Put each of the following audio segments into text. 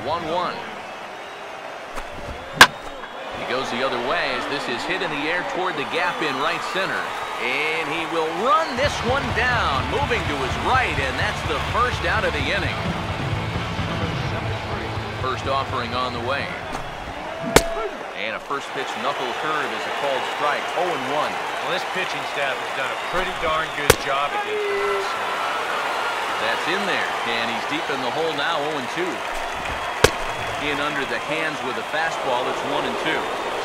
1-1. He goes the other way as this is hit in the air toward the gap in right center. And he will run this one down, moving to his right, and that's the first out of the inning. First offering on the way. And a first pitch knuckle curve is a called strike, 0-1. Well, this pitching staff has done a pretty darn good job against him. That's in there, and he's deep in the hole now, 0-2. In under the hands with a fastball, it's 1-2.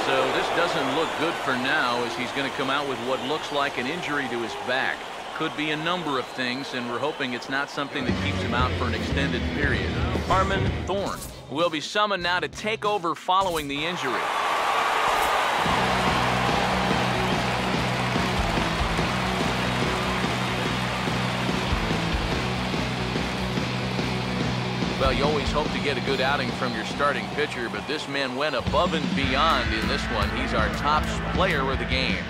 So this doesn't look good for now, as he's going to come out with what looks like an injury to his back. Could be a number of things, and we're hoping it's not something that keeps him out for an extended period. Harmon Thorne will be summoned now to take over following the injury. Well, you always hope to get a good outing from your starting pitcher, but this man went above and beyond in this one. He's our top player of the game.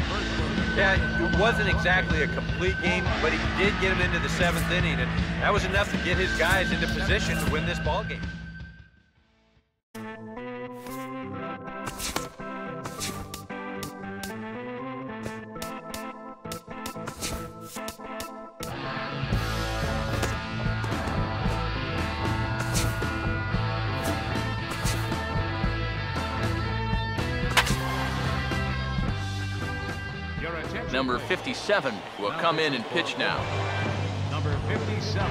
Yeah, it wasn't exactly a complete game, but he did get him into the 7th inning, and that was enough to get his guys into position to win this ball game. Number 57 will come in and pitch now. Number 57.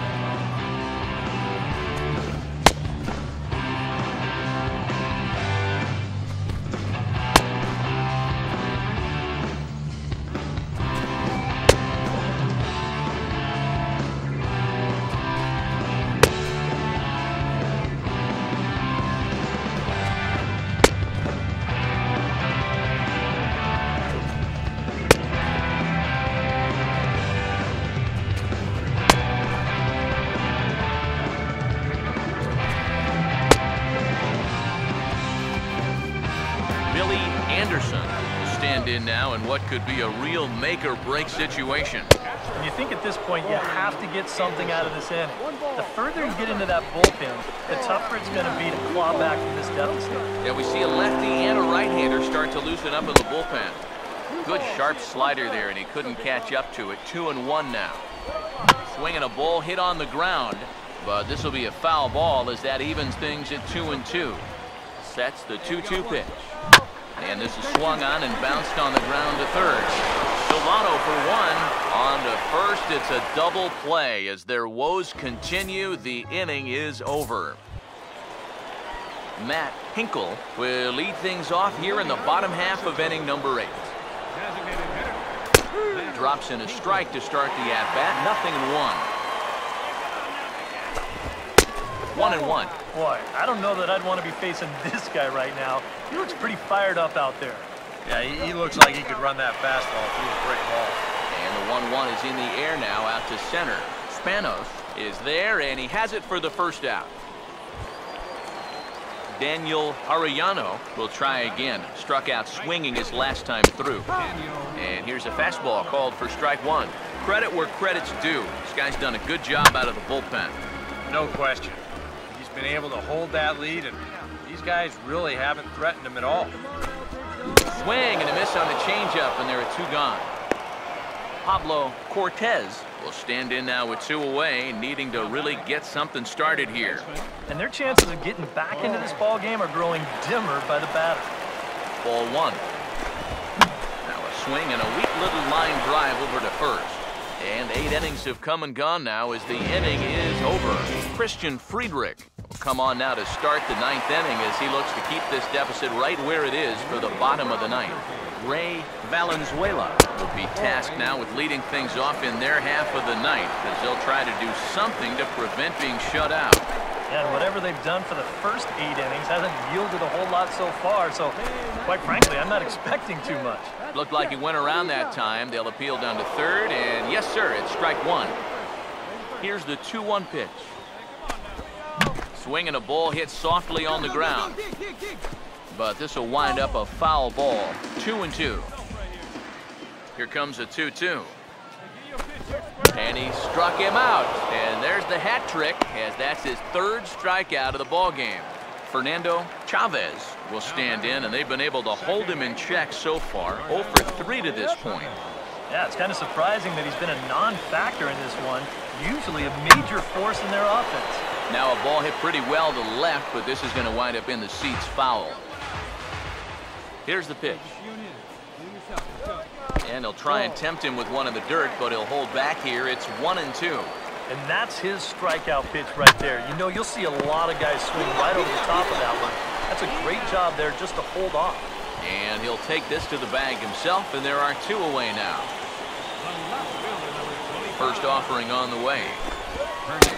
In now in what could be a real make-or-break situation. And you think at this point you have to get something out of this inning. The further you get into that bullpen, the tougher it's going to be to claw back from this deficit. Yeah, we see a lefty and a right-hander start to loosen up in the bullpen. Good sharp slider there, and he couldn't catch up to it. 2-1 now. Swinging a ball hit on the ground, but this will be a foul ball as that evens things at 2-2. Sets the 2-2 pitch. And this is swung on and bounced on the ground to third. Solano for one. On to first, it's a double play. As their woes continue, the inning is over. Matt Hinkle will lead things off here in the bottom half of inning number 8. Drops in a strike to start the at-bat. 0-1. 1-1. Boy, I don't know that I'd want to be facing this guy right now. He looks pretty fired up out there. Yeah, he looks like he could run that fastball through a brick wall. And the 1-1 is in the air now out to center. Spanos is there, and he has it for the first out. Daniel Arellano will try again. Struck out swinging his last time through. And here's a fastball called for strike one. Credit where credit's due. This guy's done a good job out of the bullpen. No question. He's been able to hold that lead, and these guys really haven't threatened him at all. Swing and a miss on the changeup, and there are 2 gone. Pablo Cortez will stand in now with 2 away, needing to really get something started here. And their chances of getting back into this ball game are growing dimmer by the batter. Ball 1. Now a swing and a weak little line drive over to first. And 8 innings have come and gone now as the inning is over. Christian Friedrich will come on now to start the 9th inning as he looks to keep this deficit right where it is for the bottom of the 9th. Ray Valenzuela will be tasked now with leading things off in their half of the 9th as they'll try to do something to prevent being shut out. Yeah, and whatever they've done for the first 8 innings hasn't yielded a whole lot so far, so quite frankly, I'm not expecting too much. Looked like he went around that time. They'll appeal down to third, and yes, sir, it's strike 1. Here's the 2-1 pitch. Swinging a ball hit softly on the ground. But this will wind up a foul ball. 2-2. Here comes a 2-2. And he struck him out. And there's the hat trick, as that's his 3rd strikeout of the ball game. Fernando Chavez will stand in, and they've been able to hold him in check so far. 0 for 3 to this point. Yeah, it's kind of surprising that he's been a non-factor in this one. Usually a major force in their offense. Now a ball hit pretty well to the left, but this is going to wind up in the seats foul. Here's the pitch. And they'll try and tempt him with one in the dirt, but he'll hold back here. It's 1-2. And that's his strikeout pitch right there. You know, you'll see a lot of guys swing right over the top of that one. That's a great job there just to hold off. And he'll take this to the bag himself, and there are 2 away now. First offering on the way.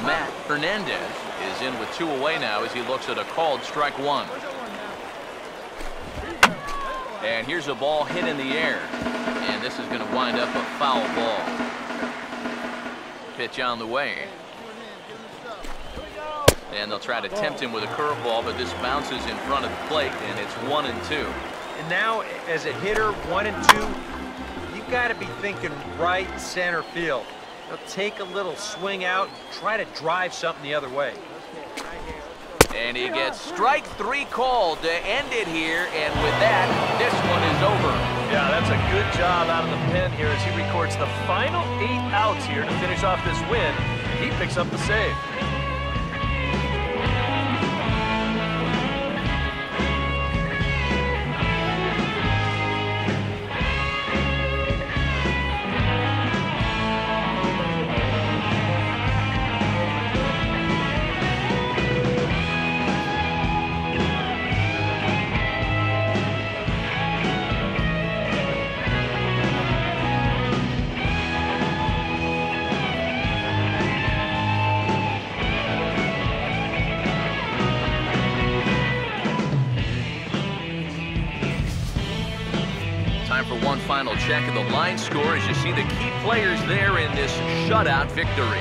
Matt Hernandez is in with 2 away now as he looks at a called strike 1. And here's a ball hit in the air. And this is going to wind up a foul ball. Pitch on the way. And they'll try to tempt him with a curveball, but this bounces in front of the plate, and it's 1-2. And now, as a hitter, 1-2, you got to be thinking right center field. They'll take a little swing out, try to drive something the other way. And he gets strike 3 called to end it here, and with that, this one is over. Yeah, that's a good job out of the pen here as he records the final 8 outs here to finish off this win. He picks up the save. For one final check of the line score as you see the key players there in this shutout victory.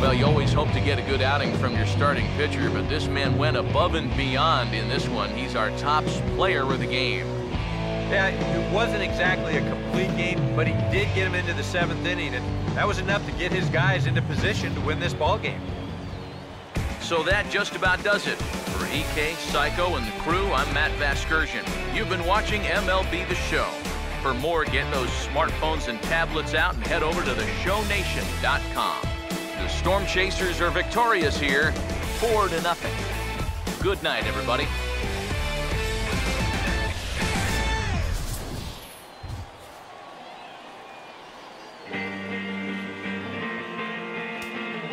Well, you always hope to get a good outing from your starting pitcher, but this man went above and beyond in this one. He's our top player of the game. Yeah, it wasn't exactly a complete game, but he did get him into the 7th inning, and that was enough to get his guys into position to win this ball game. So that just about does it. For EK, Psycho, and the crew, I'm Matt Vasgersian. You've been watching MLB The Show. For more, get those smartphones and tablets out and head over to theshownation.com. The Storm Chasers are victorious here, 4-0. Good night, everybody.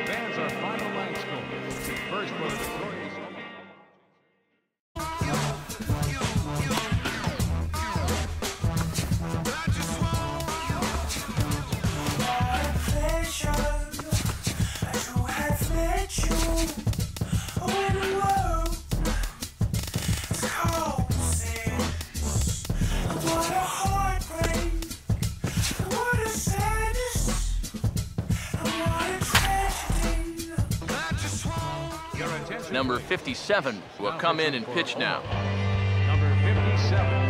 Fans are final line score. First for the victorious. Number 57 will come in and pitch now. Number 57.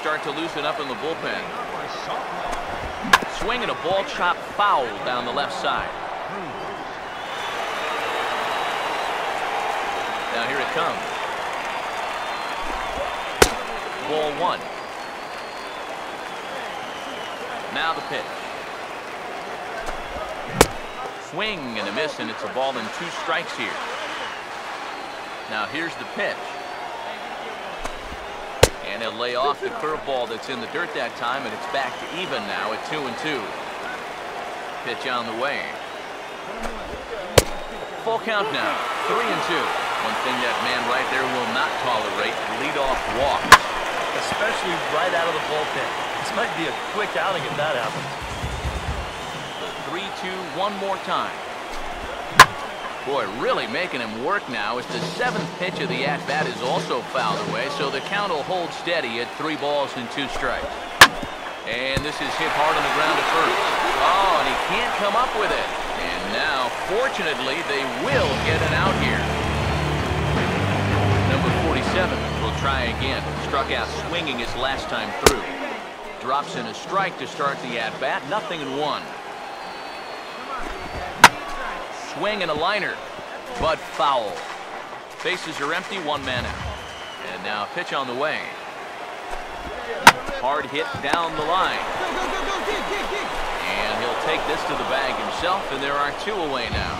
Start to loosen up in the bullpen. Swinging a ball chopped foul down the left side. Now here it comes. Ball 1. Now the pitch. Swing and a miss, and it's a ball and 2 strikes here. Now here's the pitch. And he'll lay off the curveball that's in the dirt that time, and it's back to even now at 2-2. Pitch on the way. Full count now, 3-2. One thing that man right there will not tolerate, leadoff walks. Especially right out of the bullpen. This might be a quick outing if that happens. The 3-2 one more time. Boy, really making him work now as the 7th pitch of the at-bat is also fouled away, so the count will hold steady at 3 balls and 2 strikes. And this is hit hard on the ground at first. Oh, and he can't come up with it. And now, fortunately, they will get an out here. Number 47 will try again. Struck out swinging his last time through. Drops in a strike to start the at-bat. 0-1. Swing and a liner, but foul. Bases are empty, 1 man out. And now a pitch on the way. Hard hit down the line. And he'll take this to the bag himself, and there are 2 away now.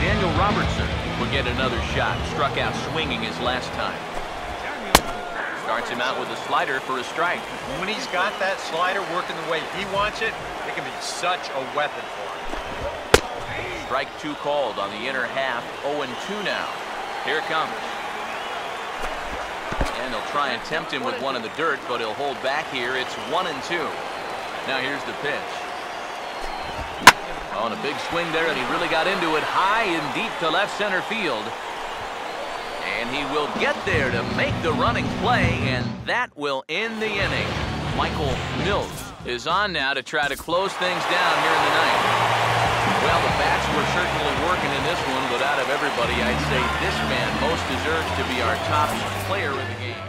Daniel Robertson will get another shot. Struck out swinging his last time. Starts him out with a slider for a strike. When he's got that slider working the way he wants it, it can be such a weapon for him. Strike 2 called on the inner half. 0-2 now. Here it comes. And they'll try and tempt him with one in the dirt, but he'll hold back here. It's 1-2. Now here's the pitch. Oh, and a big swing there, and he really got into it high and deep to left center field. And he will get there to make the running play, and that will end the inning. Michael Mills is on now to try to close things down here in the ninth. Well, the bats were certainly working in this one, but out of everybody, I'd say this man most deserves to be our top player in the game.